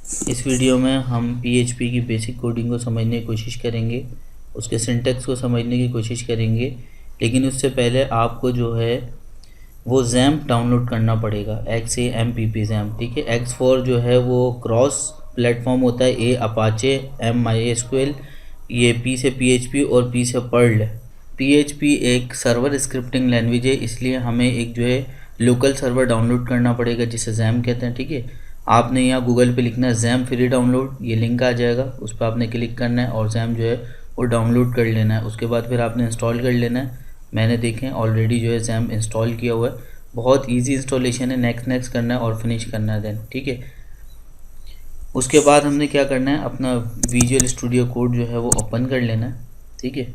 इस वीडियो में हम PHP की बेसिक कोडिंग को समझने की कोशिश करेंगे, उसके सिंटैक्स को समझने की कोशिश करेंगे। लेकिन उससे पहले आपको जो है वो XAMPP डाउनलोड करना पड़ेगा, XAMPP XAMPP, ठीक है। X4 जो है वो क्रॉस प्लेटफॉर्म होता है, A अपाचे, M MySQL, ये P से PHP और P से पर्ल है। PHP एक सर्वर स्क्रिप्टिंग लैंग्वेज है, इसलिए हमें एक जो है लोकल सर्वर डाउनलोड करना पड़ेगा जिसे XAMPP कहते हैं, ठीक है। आपने यहाँ गूगल पे लिखना है XAMPP फ्री डाउनलोड, ये लिंक आ जाएगा, उस पर आपने क्लिक करना है और XAMPP जो है वो डाउनलोड कर लेना है। उसके बाद फिर आपने इंस्टॉल कर लेना है। मैंने देखें ऑलरेडी जो है XAMPP इंस्टॉल किया हुआ है, बहुत इजी इंस्टॉलेशन है। नेक्स्ट करना है और फिनिश करना है देन, ठीक है। उसके बाद हमने क्या करना है, अपना विजुअल स्टूडियो कोड जो है वो ओपन कर लेना है, ठीक है।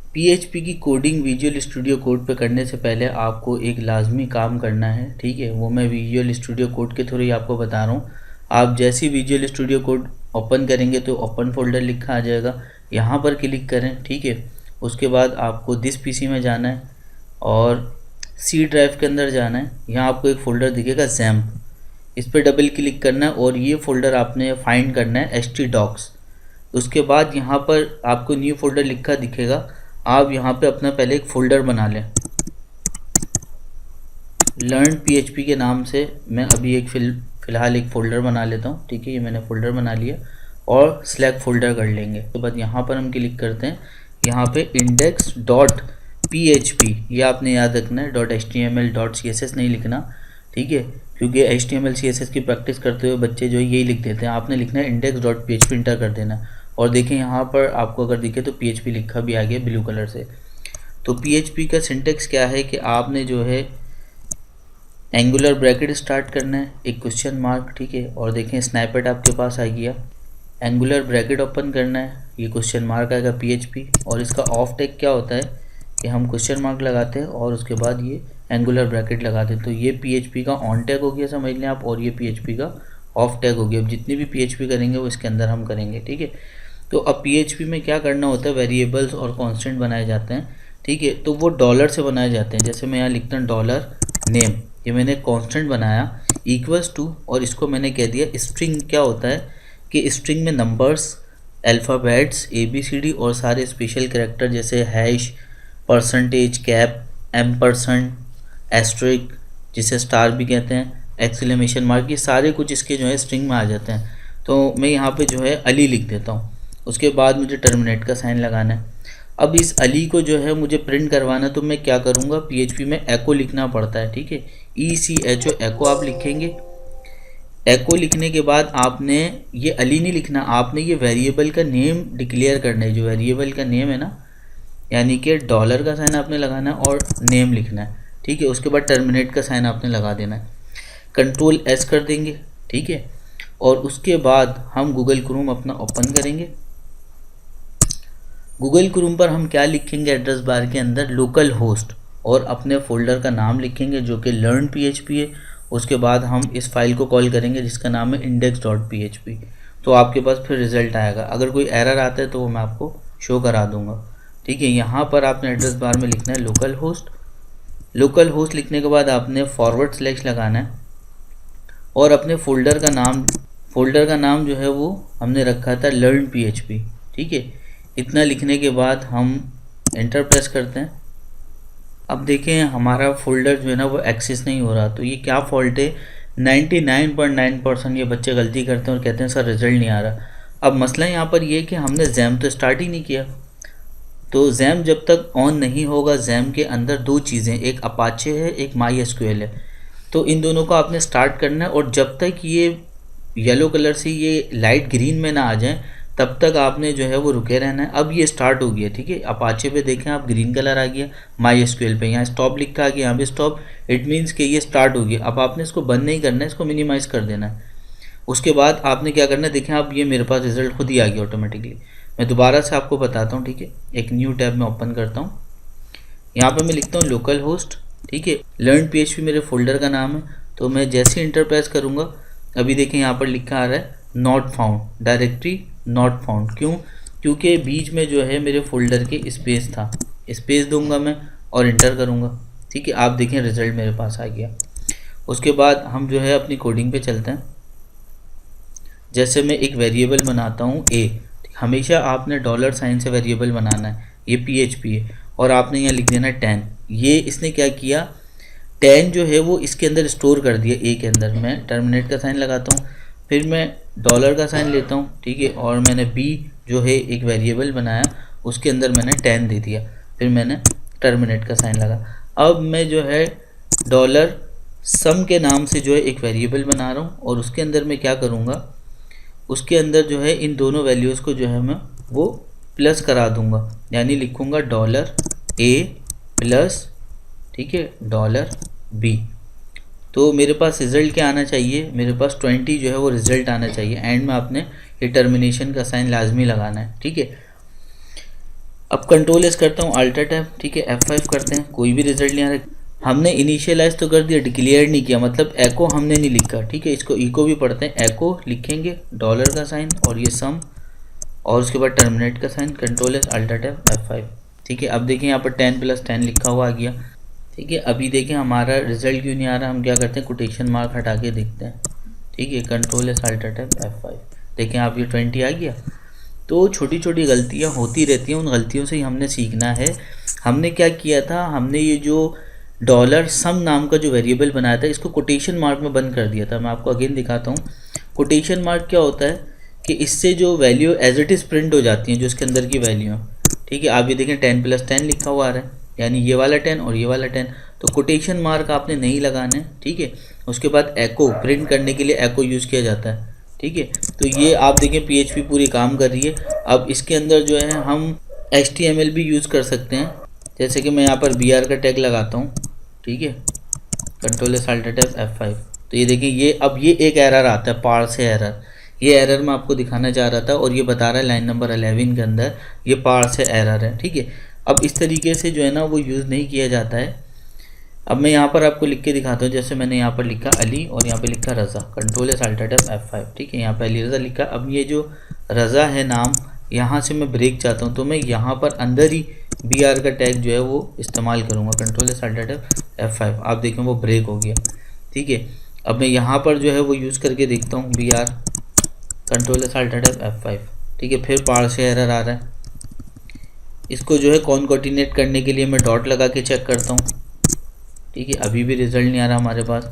PHP की कोडिंग विजुअल स्टूडियो कोड पे करने से पहले आपको एक लाजमी काम करना है, ठीक है। वो मैं विजुअल स्टूडियो कोड के थ्रू ही आपको बता रहा हूँ। आप जैसे ही विजुअल स्टूडियो कोड ओपन करेंगे तो ओपन फोल्डर लिखा आ जाएगा, यहाँ पर क्लिक करें, ठीक है। उसके बाद आपको दिस PC में जाना है और C ड्राइव के अंदर जाना है। यहाँ आपको एक फ़ोल्डर दिखेगा XAMPP, इस पर डबल क्लिक करना है और ये फ़ोल्डर आपने फाइंड करना है htdocs। उसके बाद यहाँ पर आपको न्यू फोल्डर लिखा दिखेगा, आप यहाँ पे अपना पहले एक फ़ोल्डर बना लें लर्न PHP के नाम से। मैं अभी एक फ़िलहाल एक फ़ोल्डर बना लेता हूँ, ठीक है। ये मैंने फ़ोल्डर बना लिया और सिलेक्ट फ़ोल्डर कर लेंगे। तो बाद यहाँ पर हम क्लिक करते हैं, यहाँ पे index.php, ये आपने याद रखना है, .html .css नहीं लिखना, ठीक है, क्योंकि HTML CSS की प्रैक्टिस करते हुए बच्चे जो यही लिख देते हैं। आपने लिखना है index.php, इंटर कर देना। और देखें यहाँ पर आपको अगर दिखे तो PHP लिखा भी आ गया ब्लू कलर से। तो PHP का सिंटेक्स क्या है कि आपने जो है एंगुलर ब्रैकेट स्टार्ट करना है, एक क्वेश्चन मार्क, ठीक है। और देखें स्नैपेट आपके पास आ गया, एंगुलर ब्रैकेट ओपन करना है, ये क्वेश्चन मार्क आएगा PHP। और इसका ऑफ टैग क्या होता है कि हम क्वेश्चन मार्क लगाते हैं और उसके बाद ये एंगुलर ब्रैकेट लगाते हैं। तो ये PHP का ऑन टैग हो गया, समझ लें आप, और ये PHP का ऑफ टैग हो गया। अब जितनी भी PHP करेंगे वो इसके अंदर हम करेंगे, ठीक है। तो अब PHP में क्या करना होता है, वेरिएबल्स और कांस्टेंट बनाए जाते हैं, ठीक है। तो वो डॉलर से बनाए जाते हैं। जैसे मैं यहाँ लिखता हूँ डॉलर नेम, ये मैंने कांस्टेंट बनाया इक्वल्स टू, और इसको मैंने कह दिया स्ट्रिंग। क्या होता है कि स्ट्रिंग में नंबर्स, अल्फ़ाबेट्स ABCD और सारे स्पेशल कैरेक्टर जैसे hash, percentage, cap, ampersand, asterisk जिसे स्टार भी कहते हैं, एक्सक्लेमेशन मार्क, ये सारे कुछ इसके जो है स्ट्रिंग में आ जाते हैं। तो मैं यहाँ पे जो है अली लिख देता हूँ। उसके बाद मुझे टर्मिनेट का साइन लगाना है। अब इस अली को जो है मुझे प्रिंट करवाना है, तो मैं क्या करूँगा, PHP में एको लिखना पड़ता है, ठीक है। ECHO एको आप लिखेंगे। एको लिखने के बाद आपने ये अली नहीं लिखना, आपने ये वेरिएबल का नेम डिक्लेयर करना है। जो वेरिएबल का नेम है ना, यानी कि डॉलर का साइन आपने लगाना है और नेम लिखना है, ठीक है। उसके बाद टर्मिनेट का साइन आपने लगा देना है, कंट्रोल S कर देंगे, ठीक है। और उसके बाद हम गूगल क्रोम अपना ओपन करेंगे। गूगल क्रोम पर हम क्या लिखेंगे, एड्रेस बार के अंदर लोकल होस्ट और अपने फ़ोल्डर का नाम लिखेंगे जो कि लर्न PHP है। उसके बाद हम इस फाइल को कॉल करेंगे जिसका नाम है index.php। तो आपके पास फिर रिज़ल्ट आएगा। अगर कोई एरर आता है तो वो मैं आपको शो करा दूंगा, ठीक है। यहाँ पर आपने एड्रेस बार में लिखना है लोकल होस्ट। लोकल होस्ट लिखने के बाद आपने फॉरवर्ड स्लैश लगाना है और अपने फ़ोल्डर का नाम जो है वो हमने रखा था लर्न PHP, ठीक है। इतना लिखने के बाद हम एंटर प्रेस करते हैं। अब देखें हमारा फ़ोल्डर जो है ना वो एक्सेस नहीं हो रहा। तो ये क्या फॉल्ट है, 99.9% ये बच्चे गलती करते हैं और कहते हैं सर रिज़ल्ट नहीं आ रहा। अब मसला यहाँ पर ये है कि हमने XAMPP तो स्टार्ट ही नहीं किया। तो XAMPP जब तक ऑन नहीं होगा, XAMPP के अंदर दो चीज़ें, एक अपाचे है, एक MySQL है। तो इन दोनों को आपने स्टार्ट करना है और जब तक ये येलो कलर से ये लाइट ग्रीन में ना आ जाए तब तक आपने जो है वो रुके रहना है। अब ये स्टार्ट हो गया, ठीक है। अपाचे पे देखें आप ग्रीन कलर आ गया, MySQL पे यहाँ स्टॉप लिखा आ गया, यहाँ पे स्टॉप, इट मीन्स कि ये स्टार्ट हो गया। अब आपने इसको बंद नहीं करना है, इसको मिनिमाइज़ कर देना है। उसके बाद आपने क्या करना है, देखें आप ये मेरे पास रिजल्ट खुद ही आ गया ऑटोमेटिकली। मैं दोबारा से आपको बताता हूँ, ठीक है। एक न्यू टैब में ओपन करता हूँ, यहाँ पर मैं लिखता हूँ लोकल होस्ट, ठीक है। लर्न PHP मेरे फोल्डर का नाम है। तो मैं जैसे इंटर प्रेस करूँगा, अभी देखें यहाँ पर लिखा आ रहा है not found, directory not found. क्यों, क्योंकि बीच में जो है मेरे फोल्डर के स्पेस था। स्पेस दूंगा मैं और इंटर करूँगा, ठीक है। आप देखें रिज़ल्ट मेरे पास आ गया। उसके बाद हम जो है अपनी कोडिंग पे चलते हैं। जैसे मैं एक वेरिएबल बनाता हूँ ए, हमेशा आपने डॉलर साइन से वेरिएबल बनाना है, ये PHP है, और आपने यहाँ लिख देना 10। ये इसने क्या किया, 10 जो है वो इसके अंदर स्टोर कर दिया ए के अंदर। मैं टर्मिनेट का साइन लगाता हूँ, फिर मैं डॉलर का साइन लेता हूँ, ठीक है, और मैंने बी जो है एक वेरिएबल बनाया, उसके अंदर मैंने 10 दे दिया, फिर मैंने टर्मिनेट का साइन लगा। अब मैं जो है डॉलर सम के नाम से जो है एक वेरिएबल बना रहा हूँ, और उसके अंदर मैं क्या करूँगा, उसके अंदर जो है इन दोनों वैल्यूज़ को जो है मैं वो प्लस करा दूँगा, यानी लिखूँगा डॉलर ए प्लस, ठीक है, डॉलर बी। तो मेरे पास रिज़ल्ट क्या आना चाहिए, मेरे पास 20 जो है वो रिज़ल्ट आना चाहिए। एंड में आपने ये टर्मिनेशन का साइन लाजमी लगाना है, ठीक है। अब कंट्रोल एस करता हूँ, अल्टर टैब, ठीक है, F5 करते हैं, कोई भी रिजल्ट नहीं आ रहा। हमने इनिशियलाइज तो कर दिया, डिक्लेयर नहीं किया, मतलब एको हमने नहीं लिखा, ठीक है। इसको इको भी पढ़ते हैं, एको लिखेंगे, डॉलर का साइन और ये सम, और उसके बाद टर्मिनेट का sign, control S alter tab F5, ठीक है। अब देखें यहाँ पर 10 + 10 लिखा हुआ आ गया, ठीक है। अभी देखें हमारा रिजल्ट क्यों नहीं आ रहा, हम क्या करते हैं, कोटेशन मार्क हटा के देखते हैं, ठीक है, control S alter tab F5, देखें आप ये 20 आ गया। तो छोटी छोटी गलतियाँ होती रहती हैं, उन गलतियों से ही हमने सीखना है। हमने क्या किया था, हमने ये जो डॉलर सम नाम का जो वेरिएबल बनाया था, इसको कोटेशन मार्क में बंद कर दिया था। मैं आपको अगेन दिखाता हूँ, कोटेशन मार्क क्या होता है कि इससे जो value as it is print हो जाती हैं, जो इसके अंदर की वैल्यू है, ठीक है। आप ये देखें 10 + 10 लिखा हुआ आ रहा है, यानी ये वाला 10 और ये वाला 10, तो कोटेशन मार्क आपने नहीं लगाना है, ठीक है। उसके बाद एको प्रिंट करने के लिए एको यूज़ किया जाता है, ठीक है। तो ये आप देखें PHP पूरी काम कर रही है। अब इसके अंदर जो है हम HTML भी यूज़ कर सकते हैं, जैसे कि मैं यहाँ पर BR का टैग लगाता हूँ, ठीक है, control S alter tab F5। तो ये देखिए, ये अब ये एक एरर आता है, पार्स एरर। ये एरर मैं आपको दिखाना चाह रहा था, और ये बता रहा है लाइन नंबर 11 के अंदर ये पार्स एरर है, ठीक है। अब इस तरीके से जो है ना वो यूज़ नहीं किया जाता है। अब मैं यहाँ पर आपको लिख के दिखाता हूँ, जैसे मैंने यहाँ पर लिखा अली और यहाँ पे लिखा Raza, control S alter tab F5, ठीक है। यहाँ पे अली रज़ा लिखा। अब ये जो रज़ा है नाम, यहाँ से मैं ब्रेक चाहता हूँ, तो मैं यहाँ पर अंदर ही BR का टैग जो है वो इस्तेमाल करूँगा, control S alter tab F5। आप देखें वो ब्रेक हो गया, ठीक है। अब मैं यहाँ पर जो है वो यूज़ करके देखता हूँ, BR control S alter tab F5, ठीक है। फिर पार्स एरर आ रहा है, इसको जो है कॉन्कैटिनेट करने के लिए मैं डॉट लगा के चेक करता हूँ, ठीक है। अभी भी रिज़ल्ट नहीं आ रहा हमारे पास,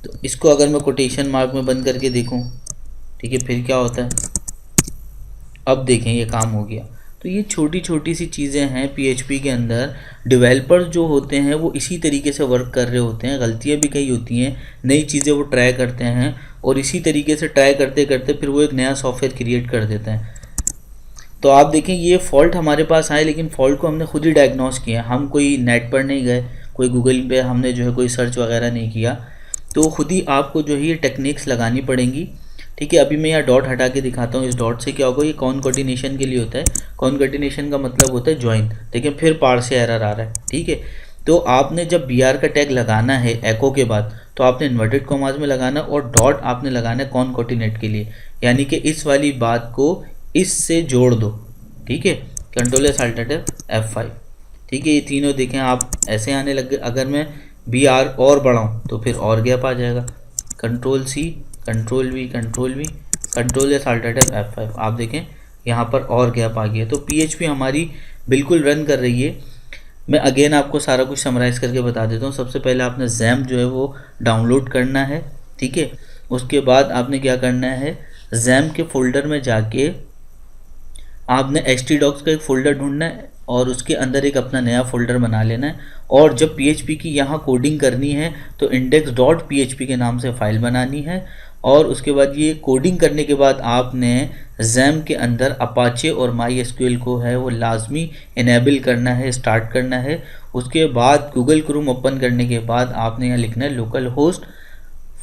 तो इसको अगर मैं कोटेशन मार्क में बंद करके देखूं, ठीक है, फिर क्या होता है, अब देखें ये काम हो गया। तो ये छोटी छोटी सी चीज़ें हैं PHP के अंदर। डेवलपर जो होते हैं वो इसी तरीके से वर्क कर रहे होते हैं, गलतियां भी कई होती हैं, नई चीज़ें वो ट्राई करते हैं, और इसी तरीके से ट्राई करते करते फिर वो एक नया सॉफ्टवेयर क्रिएट कर देते हैं। तो आप देखें ये फॉल्ट हमारे पास आए, लेकिन फॉल्ट को हमने खुद ही डायग्नोस किया, हम कोई नेट पर नहीं गए, कोई गूगल पे हमने जो है कोई सर्च वगैरह नहीं किया। तो खुद ही आपको जो है ये टेक्निक्स लगानी पड़ेंगी, ठीक है। अभी मैं यहाँ डॉट हटा के दिखाता हूँ, इस डॉट से क्या होगा, ये कॉन्कैटिनेशन के लिए होता है। कॉन्कैटिनेशन का मतलब होता है ज्वाइन, देखिए फिर पार्स एरर आ रहा है, ठीक है। तो आपने जब BR का टैग लगाना है एको के बाद, तो आपने इन्वर्टेड कॉमास में लगाना, और डॉट आपने लगाना है कॉन्कैटिनेट के लिए, यानी कि इस वाली बात को इससे जोड़ दो, ठीक है, control S alter tab F5, ठीक है। ये तीनों देखें आप ऐसे आने लग गए। अगर मैं BR और बढ़ाऊँ तो फिर और गैप आ जाएगा, control C, control V, control V, control S alter tab F5, आप देखें यहाँ पर और गैप आ गया। तो PHP हमारी बिल्कुल रन कर रही है। मैं अगेन आपको सारा कुछ समराइज़ करके बता देता हूँ। सबसे पहले आपने XAMPP जो है वो डाउनलोड करना है, ठीक है। उसके बाद आपने क्या करना है, XAMPP के फोल्डर में जाके आपने htdocs का एक फ़ोल्डर ढूंढना है, और उसके अंदर एक अपना नया फ़ोल्डर बना लेना है। और जब PHP की यहाँ कोडिंग करनी है तो index.php के नाम से फ़ाइल बनानी है, और उसके बाद ये कोडिंग करने के बाद आपने XAMPP के अंदर अपाचे और MySQL को है वो लाजमी इनेबल करना है, स्टार्ट करना है। उसके बाद गूगल क्रोम ओपन करने के बाद आपने यहाँ लिखना है लोकल होस्ट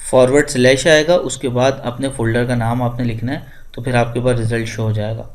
/ आएगा, उसके बाद अपने फ़ोल्डर का नाम आपने लिखना है, तो फिर आपके पास रिज़ल्ट शो हो जाएगा।